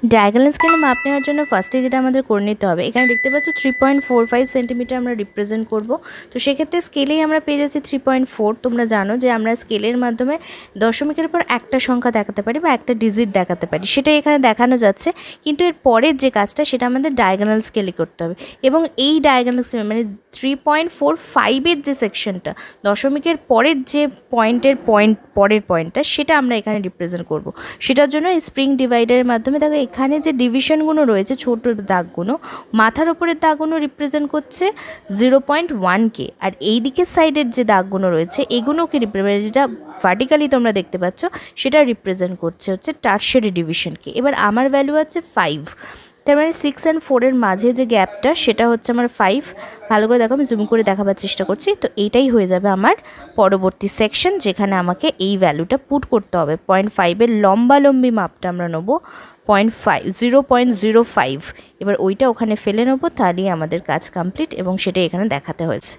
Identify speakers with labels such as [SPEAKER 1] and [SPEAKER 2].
[SPEAKER 1] Diagonal স্কেলে মাপ নেওয়ার জন্য ফার্স্টে যেটা আমাদের করে নিতে হবে, এখানে দেখতে পাচ্ছ 3.45 সেন্টিমিটার আমরা রিপ্রেজেন্ট করব। তো সেক্ষেত্রে স্কেলেই আমরা পেয়ে যাচ্ছি 3.4। তোমরা জানো যে আমরা স্কেলের মাধ্যমে দশমিকের পর একটা সংখ্যা দেখাতে পারি বা একটা ডিজিট দেখাতে পারি, সেটাই এখানে দেখানো যাচ্ছে। কিন্তু এর পরের যে কাজটা সেটা আমাদের ডায়াগোনাল স্কেলে করতে হবে, এবং এই ডায়াগোনাল স্কেলে মানে 3.45-এর যে সেকশনটা, দশমিকের পরের যে পরের পয়েন্টটা, সেটা আমরা এখানে রিপ্রেজেন্ট করব। সেটার জন্য স্প্রিং ডিভাইডারের মাধ্যমে দেখো এখানে যে ডিভিশনগুলো রয়েছে, ছোট দাগগুলো, মাথার ওপরের দাগগুলো রিপ্রেজেন্ট করছে 0.1কে, আর এই দিকের সাইডের যে দাগগুলো রয়েছে এগুলোকে রিপ্রেজেন্ট, যেটা ভার্টিক্যালি তোমরা দেখতে পাচ্ছ, সেটা রিপ্রেজেন্ট করছে হচ্ছে টারশিয়ারি ডিভিশনকে। এবার আমার ভ্যালু আছে 5, তার মানে 6 অ্যান্ড 4-এর মাঝে যে গ্যাপটা সেটা হচ্ছে আমার 5। ভালো করে দেখো, আমি জুম করে দেখাবার চেষ্টা করছি। তো এইটাই হয়ে যাবে আমার পরবর্তী সেকশন, যেখানে আমাকে এই ভ্যালুটা পুট করতে হবে। 0.5-এর লম্বালম্বি মাপটা আমরা নেবো 0.05। এবার ওইটা ওখানে ফেলে নেবো, তাহলেই আমাদের কাজ কমপ্লিট, এবং সেটা এখানে দেখাতে হয়েছে।